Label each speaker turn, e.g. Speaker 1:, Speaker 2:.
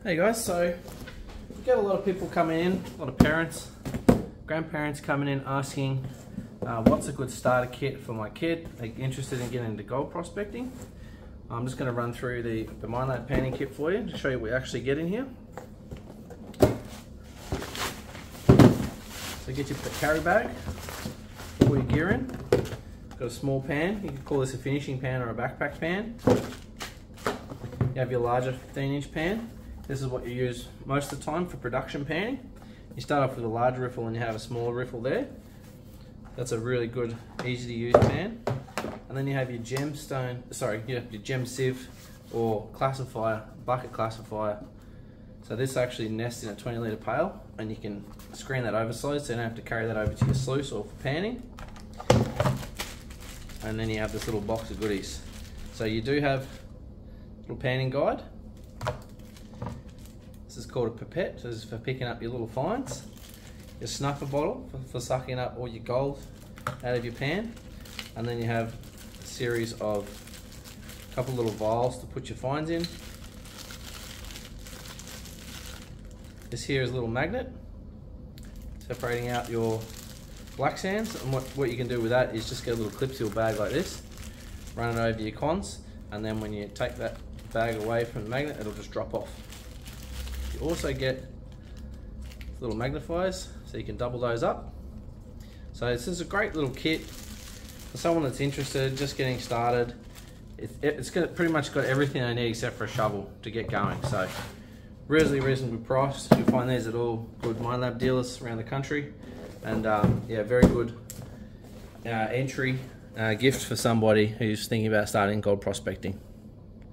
Speaker 1: Hey guys, so we get a lot of people coming in, a lot of parents, grandparents coming in asking what's a good starter kit for my kid. They're interested in getting into gold prospecting. I'm just going to run through the minelab panning kit for you to show you what we actually get in here. So get your carry bag, put your gear in. Got a small pan, you can call this a finishing pan or a backpack pan. You have your larger 15-inch pan. This is what you use most of the time for production panning. You start off with a large riffle and you have a smaller riffle there. That's a really good, easy to use pan. And then you have your gem sieve or classifier, bucket classifier. So this actually nests in a 20-litre pail, and you can screen that oversized so you don't have to carry that over to your sluice or for panning. And then you have this little box of goodies. So you do have a little panning guide. This is called a pipette, so this is for picking up your little finds. Your snuffer bottle for sucking up all your gold out of your pan. And then you have a series of a couple little vials to put your finds in. This here is a little magnet separating out your black sands, and what you can do with that is just get a little clip seal bag like this, run it over your cons, and then when you take that bag away from the magnet, it'll just drop off. You also get little magnifiers, so you can double those up. So this is a great little kit for someone that's interested, just getting started. It's pretty much got everything they need except for a shovel to get going. So reasonably priced. You'll find these at all good minelab dealers around the country. And yeah, very good entry gift for somebody who's thinking about starting gold prospecting.